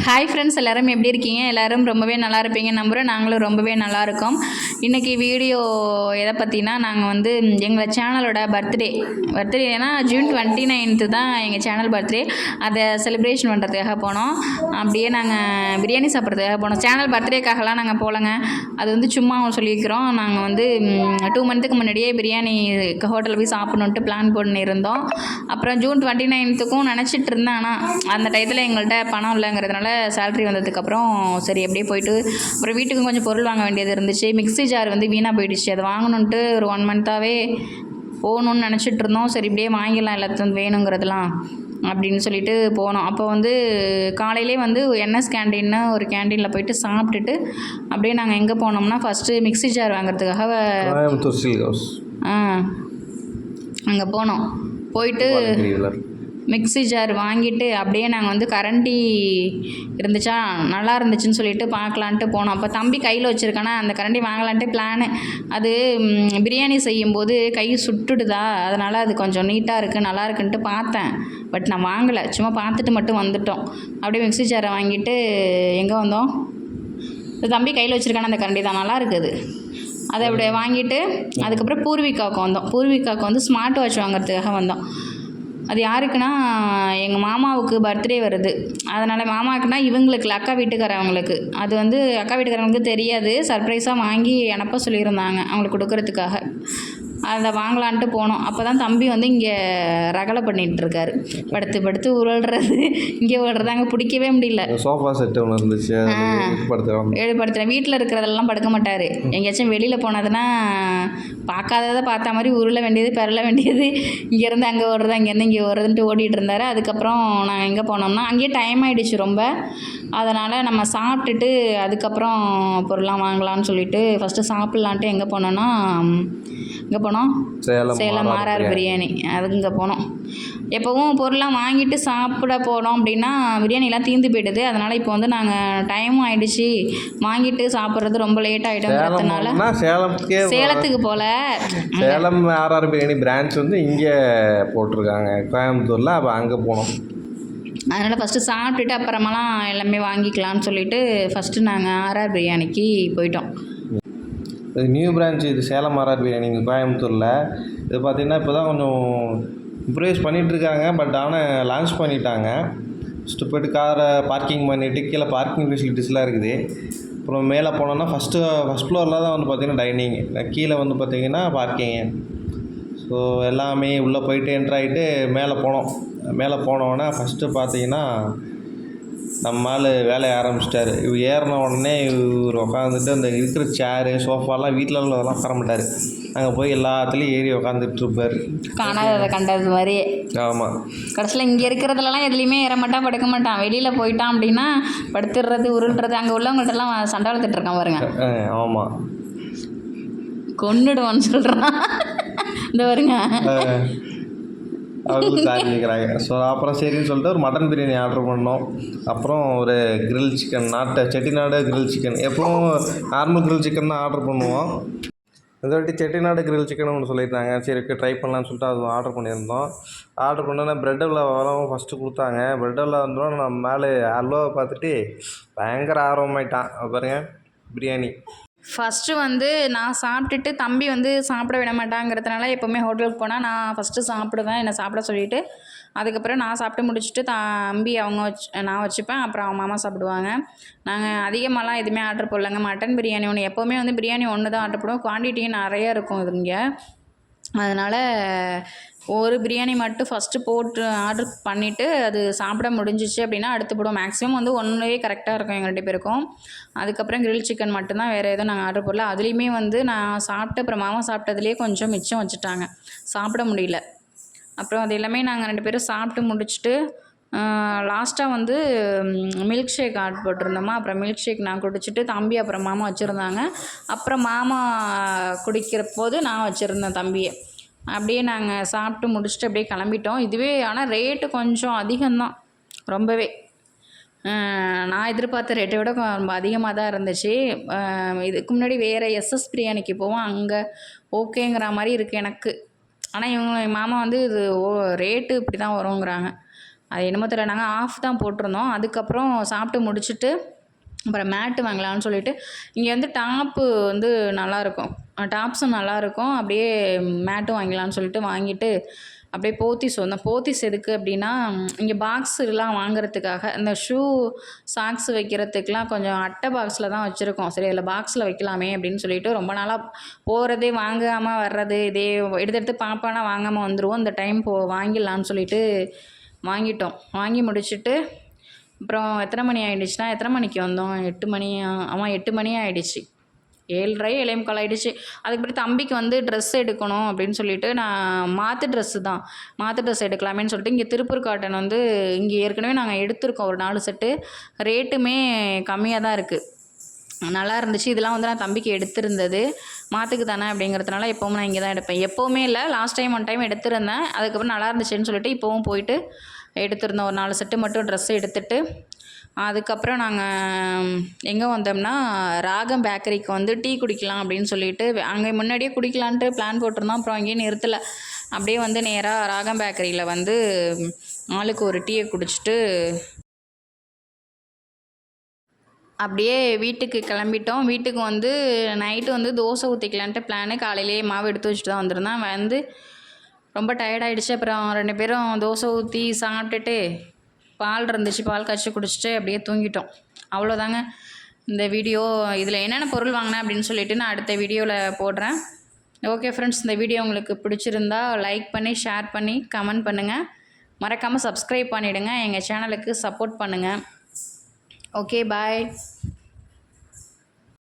Hi friends, எல்லோரும் எப்படி இருக்கீங்க? எல்லோரும் ரொம்பவே நல்லா இருப்பீங்க நம்புகிறேன். நாங்களும் ரொம்பவே நல்லா இருக்கோம். இன்றைக்கி வீடியோ எதை பற்றினா, நாங்கள் வந்து எங்கள் சேனலோட பர்த்டேனா ஜூன் 29 தான் எங்கள் சேனல் பர்த்டே. அதை செலிப்ரேஷன் பண்ணுறதுக்காக போனோம். அப்படியே நாங்கள் பிரியாணி சாப்பிட்றதுக்காக போனோம். சேனல் பர்த்டேக்காகலாம் நாங்கள் போகலங்க. அது வந்து சும்மா சொல்லியிருக்கிறோம். நாங்கள் வந்து 2 மந்த்துக்கு முன்னாடியே பிரியாணி ஹோட்டலில் போய் சாப்பிட்ணுன்ட்டு பிளான் பண்ணியிருந்தோம். அப்புறம் ஜூன் 29க்கும் நினச்சிட்டு இருந்தேன். ஆனால் அந்த டயத்தில் எங்கள்கிட்ட பணம் இல்லைங்கிறதுனால சேலரி வந்ததுக்கப்புறம் சரி அப்படியே போயிட்டு அப்புறம் வீட்டுக்கு கொஞ்சம் பொருள் வாங்க வேண்டியது இருந்துச்சு. மிக்ஸி ஜார் வந்து வீணாக போயிடுச்சு. அதை வாங்கணுன்ட்டு ஒரு 1 மந்த்தாகவே போகணுன்னு நினச்சிட்டு இருந்தோம். சரி இப்படியே வாங்கிடலாம் எல்லாத்தையும் வேணுங்கிறதுலாம் அப்படின்னு சொல்லிட்டு போனோம். அப்போ வந்து காலையிலே வந்து என்எஸ் கேண்டீன்னு ஒரு கேண்டீனில் போயிட்டு சாப்பிட்டுட்டு அப்படியே நாங்கள் எங்கே போனோம்னா ஃபஸ்ட்டு மிக்ஸி ஜார் வாங்குறதுக்காக அங்கே போனோம். போயிட்டு மிக்ஸி ஜார் வாங்கிட்டு அப்படியே நாங்கள் வந்து கரண்டி இருந்துச்சா நல்லா இருந்துச்சுன்னு சொல்லிட்டு பார்க்கலான்ட்டு போனோம். அப்போ தம்பி கையில் வச்சுருக்கானா அந்த கரண்டி வாங்கலான்ட்டு பிளானு. அது பிரியாணி செய்யும்போது கை சுட்டுடுதா, அதனால் அது கொஞ்சம் நீட்டாக இருக்குது நல்லா இருக்குன்ட்டு பார்த்தேன். பட் நான் வாங்கலை, சும்மா பார்த்துட்டு மட்டும் வந்துட்டோம். அப்படியே மிக்ஸி ஜாரை வாங்கிட்டு எங்கே வந்தோம், தம்பி கையில் வச்சுருக்கான அந்த கரண்டி தான் நல்லா இருக்குது. அதை அப்படியே வாங்கிட்டு அதுக்கப்புறம் பூர்விகாவுக்கு வந்தோம். பூர்விகாவுக்கு வந்து ஸ்மார்ட் வாட்ச் வாங்குறதுக்காக வந்தோம். அது யாருக்குன்னா எங்கள் மாமாவுக்கு பர்த்டே வருது. அதனால் மாமாவுக்குன்னா இவங்களுக்கு அக்கா வீட்டுக்காரவங்களுக்கு. அது வந்து அக்கா வீட்டுக்காரவங்களுக்கு தெரியாது. சர்ப்ரைஸாக வாங்கி அனுப்ப சொல்லியிருந்தாங்க அவங்களுக்கு கொடுக்கறதுக்காக. அதை வாங்கலான்ட்டு போனோம். அப்போ தான் தம்பி வந்து இங்கே ரகலை பண்ணிகிட்ருக்காரு. படுத்து படுத்து உருள்றது இங்கே ஓடுறது அங்கே பிடிக்கவே முடியல. சோஃபா செட்டு ஒன்று இருந்துச்சு, படுத்துறேன். வீட்டில் இருக்கிறதெல்லாம் படுக்க மாட்டார். எங்கேயாச்சும் வெளியில் போனதுன்னா பார்க்காததை பார்த்த மாதிரி உருள வேண்டியது பெறல வேண்டியது, இங்கேருந்து அங்கே ஓடுறது அங்கேருந்து இங்கே ஓடுறதுன்ட்டு ஓடிட்டு இருந்தார். அதுக்கப்புறம் நாங்கள் எங்கே போனோம்னா அங்கேயே டைம் ஆகிடுச்சு ரொம்ப. அதனால் நம்ம சாப்பிட்டுட்டு அதுக்கப்புறம் பொருள்லாம் வாங்கலான்னு சொல்லிட்டு ஃபஸ்ட்டு சாப்பிட்லான்ட்டு எங்கே போனோன்னா சேலம் ஆர்ஆர் பிரியாணி. அது இங்கே போனோம். எப்போவும் பொருள்லாம் வாங்கிட்டு சாப்பிட போனோம் அப்படின்னா பிரியாணிலாம் தீர்ந்து போய்டுது. அதனால் இப்போ வந்து நாங்கள் டைமும் ஆகிடுச்சு, வாங்கிட்டு சாப்பிட்றது ரொம்ப லேட் ஆகிடுங்கிறதுனால சேலத்துக்கு போகல. சேலம் ஆர்ஆர் பிரியாணி பிரான்ச் வந்து இங்கே போட்டிருக்காங்க கோயம்புத்தூரில். அப்போ அங்கே போனோம். அதனால் ஃபஸ்ட்டு சாப்பிட்டுட்டு அப்புறமெல்லாம் எல்லாமே வாங்கிக்கலான்னு சொல்லிட்டு ஃபஸ்ட்டு நாங்கள் ஆர்ஆர் பிரியாணிக்கு போயிட்டோம். இது நியூ பிரான்ச், இது சேலம் ஆர்ஆர் பிரியாணி இங்கே கோயம்புத்தூரில். இது பார்த்திங்கன்னா இப்போ தான் கொஞ்சம் இம்ப்ரூவைஸ் பண்ணிகிட்ருக்காங்க. பட் ஆனால் லான்ச் பண்ணிட்டாங்க. ஃபஸ்ட்டு போய்ட்டு காரை பார்க்கிங் பண்ணிவிட்டு கீழே பார்க்கிங் ஃபெசிலிட்டிஸ்லாம் இருக்குது. அப்புறம் மேலே போனோன்னா ஃபஸ்ட் ஃப்ளோரில் தான் வந்து பார்த்திங்கன்னா டைனிங், கீழே வந்து பார்த்திங்கன்னா பார்க்கிங்கு. ஸோ எல்லாமே உள்ளே போயிட்டு என்ட்ராகிட்டு மேலே போனோன்னா ஃபஸ்ட்டு பார்த்திங்கன்னா நம்ம ஆள் வேலையை ஆரம்பிச்சிட்டாரு. இவர் ஏறின உடனே இவர் உட்காந்துட்டு அந்த இருக்கிற சேரு சோஃபாலாம் வீட்டில் உள்ளதெல்லாம் உட்கார மாட்டார். அங்கே போய் எல்லாத்துலேயும் ஏறி உட்காந்துட்டு இருப்பார். காணாததை கண்டது மாதிரியே. ஆமாம். கடைசியில் இங்கே இருக்கிறதுலலாம் எதுலேயுமே ஏற மாட்டான், படுக்க மாட்டான். வெளியில் போயிட்டான் அப்படின்னா படுத்துடுறது உருள்றது. அங்கே உள்ளவங்கள்ட்டெல்லாம் சண்டை வளர்த்துட்டு இருக்கான் பாருங்க. ஆமாம், கொன்னுடுவான்னு சொல்கிறான் இந்த பாருங்க. அவங்களும் சாதிக்கிறாங்க. ஸோ அப்புறம் சரின்னு சொல்லிட்டு ஒரு மட்டன் பிரியாணி ஆர்டர் பண்ணோம். அப்புறம் ஒரு grill chicken, Chettinad grill chicken. எப்பவும் நார்மல் கிரில் சிக்கன் தான் ஆர்டர் பண்ணுவோம். இந்த வாட்டி செட்டிநாடு கிரில் சிக்கன் ஒன்று சொல்லியிருந்தாங்க. சரி ட்ரை பண்ணலான்னு சொல்லிட்டு அது ஆர்டர் பண்ணியிருந்தோம். ஆர்டர் பண்ணோன்னா ப்ரெட் அல்வா வரவும் ஃபஸ்ட்டு கொடுத்தாங்க. ப்ரெட் அல்வா வந்தோன்னா நம்ம மேலே அல்வாவை பார்த்துட்டு பயங்கர ஆர்வமாயிட்டான். பாருங்கள் பிரியாணி. ஃபஸ்ட்டு வந்து நான் சாப்பிட்டுட்டு தம்பி வந்து சாப்பிட விட மாட்டாங்கிறதுனால எப்போவுமே ஹோட்டலுக்கு போனால் நான் ஃபஸ்ட்டு சாப்பிடுவேன், என்னை சாப்பிட சொல்லிவிட்டு. அதுக்கப்புறம் நான் சாப்பிட்டு முடிச்சுட்டு தம்பி நான் வச்சுப்பேன். அப்புறம் அவங்க மாமா சாப்பிடுவாங்க. நாங்கள் அதிகமாகலாம் எதுவுமே ஆர்டர் போடலங்க. மட்டன் பிரியாணி ஒன்று, எப்போவுமே வந்து பிரியாணி ஒன்று தான் ஆர்டர் போடுவோம். குவான்டிட்டியும் நிறையா இருக்கும் இது இங்கே. அதனால் ஒரு பிரியாணி மட்டும் ஃபஸ்ட்டு போட்டு ஆர்டர் பண்ணிவிட்டு அது சாப்பிட முடிஞ்சிச்சு அப்படின்னா அடுத்து போடுவோம். மேக்ஸிமம் வந்து ஒன்றே கரெக்டாக இருக்கும் எங்கள் 2 பேருக்கும். அதுக்கப்புறம் கிரில் சிக்கன் மட்டும்தான், வேறு எதுவும் நாங்கள் ஆர்டர் போடல. அதுலேயுமே வந்து நான் சாப்பிட்டு அப்புறம் மாமா சாப்பிட்டதுலேயே கொஞ்சம் மிச்சம் வச்சுட்டாங்க, சாப்பிட முடியல. அப்புறம் அது எல்லாமே நாங்கள் 2 பேரும் சாப்பிட்டு முடிச்சுட்டு லாஸ்ட்டாக வந்து மில்க் ஷேக் ஆர்டர் போட்டிருந்தோமா. அப்புறம் மில்க் ஷேக் நான் குடிச்சிட்டு தம்பி அப்புறம் மாமா வச்சுருந்தாங்க. அப்புறம் மாமா குடிக்கிற போது நான் வச்சுருந்தேன் தம்பியை. அப்படியே நாங்கள் சாப்பிட்டு முடிச்சுட்டு அப்படியே கிளம்பிட்டோம். இதுவே ஆனால் ரேட்டு கொஞ்சம் அதிகம்தான், ரொம்பவே. நான் எதிர்பார்த்த ரேட்டை விட ரொம்ப அதிகமாக தான் இருந்துச்சு. இதுக்கு முன்னாடி வேறு எஸ்எஸ் பிரியாணிக்கு போவோம், அங்கே ஓகேங்கிற மாதிரி இருக்குது எனக்கு. ஆனால் இவங்க என் மாமா வந்து இது ரேட்டு இப்படி தான் வருங்கிறாங்க. அது என்னமோ தெரியல, நாங்கள் ஆஃப் தான் போட்டிருந்தோம். அதுக்கப்புறம் சாப்பிட்டு முடிச்சுட்டு அப்புறம் மேட்டு வாங்கலாம்னு சொல்லிட்டு இங்கே வந்து டாப்பு வந்து நல்லாயிருக்கும், டாப்ஸும் நல்லாயிருக்கும். அப்படியே மேட்டும் வாங்கலாம்னு சொல்லிட்டு வாங்கிட்டு அப்படியே போத்தீஸ் வந்தோம். போத்தீஸ் எதுக்கு அப்படின்னா, இங்கே பாக்ஸுலாம் வாங்குறதுக்காக இந்த ஷூ சாக்ஸ் வைக்கிறதுக்கெலாம் கொஞ்சம் அட்டை பாக்ஸில் தான் வச்சுருக்கோம். சரி அதில் பாக்ஸில் வைக்கலாமே அப்படின்னு சொல்லிட்டு ரொம்ப நாளாக போகிறதே வாங்காமல் வர்றது, இதே எடுத்து எடுத்து பார்ப்பானா வாங்காமல் வந்துடுவோம். இந்த டைம் வாங்கிடலான்னு சொல்லிட்டு வாங்கிட்டோம். வாங்கி முடிச்சுட்டு அப்புறம் எத்தனை மணி ஆகிடுச்சுன்னா, எத்தனை மணிக்கு வந்தோம்? 8 மணி. ஆமாம் 8 மணி ஆகிடுச்சு. 7:30 7:45 ஆகிடுச்சு. அதுக்கப்புறம் தம்பிக்கு வந்து ட்ரெஸ் எடுக்கணும் அப்படின்னு சொல்லிட்டு நான் மாற்று ட்ரெஸ்ஸு தான், மாற்று ட்ரெஸ் எடுக்கலாமேன்னு சொல்லிட்டு இங்கே திருப்பூர் காட்டன் வந்து இங்கே ஏற்கனவே நாங்கள் எடுத்திருக்கோம் ஒரு 4 செட்டு. ரேட்டுமே கம்மியாக தான் இருக்குது, நல்லா இருந்துச்சு. இதெல்லாம் வந்து நான் தம்பிக்கு எடுத்திருந்தது, மாற்றுக்கு தானே அப்படிங்கிறதுனால எப்போவும் நான் இங்கே தான் எடுப்பேன். எப்போவுமே இல்லை, லாஸ்ட் டைம் 1 டைம் எடுத்திருந்தேன். அதுக்கப்புறம் நல்லா இருந்துச்சுன்னு சொல்லிட்டு இப்போவும் போயிட்டு எடுத்திருந்தோம். ஒரு 4 செட்டு மட்டும் ட்ரெஸ் எடுத்துகிட்டு அதுக்கப்புறம் நாங்கள் எங்கே வந்தோம்னா, ராகம் பேக்கரிக்கு வந்து டீ குடிக்கலாம் அப்படின்னு சொல்லிட்டு அங்கே முன்னாடியே குடிக்கலான்ட்டு பிளான் போட்டிருந்தோம். அப்புறம் அங்கேயே நிறுத்தலை, அப்படியே வந்து நேராக ராகம் பேக்கரியில் வந்து ஆளுக்கு ஒரு டீயை குடிச்சிட்டு அப்படியே வீட்டுக்கு கிளம்பிட்டோம். வீட்டுக்கு வந்து நைட்டு வந்து தோசை ஊற்றிக்கலான்ட்டு பிளானு. காலையிலேயே மாவு எடுத்து வச்சுட்டு தான் வந்திருந்தேன். வந்து ரொம்ப டயர்டாயிடுச்சு. அப்புறம் 2 பேரும் தோசை ஊற்றி சாப்பிட்டுட்டு பால் இருந்துச்சு, பால் காய்ச்சி குடிச்சிட்டு அப்படியே தூங்கிட்டோம். அவ்வளோதாங்க இந்த வீடியோ. இதில் என்னென்ன பொருள் வாங்கினேன் அப்படின்னு சொல்லிட்டு நான் அடுத்த வீடியோவில் போடுறேன். ஓகே ஃப்ரெண்ட்ஸ், இந்த வீடியோ உங்களுக்கு பிடிச்சிருந்தா லைக் பண்ணி, ஷேர் பண்ணி, கமெண்ட் பண்ணுங்கள். மறக்காமல் சப்ஸ்கிரைப் பண்ணிவிடுங்க, எங்கள் சேனலுக்கு சப்போர்ட் பண்ணுங்கள். Okay bye.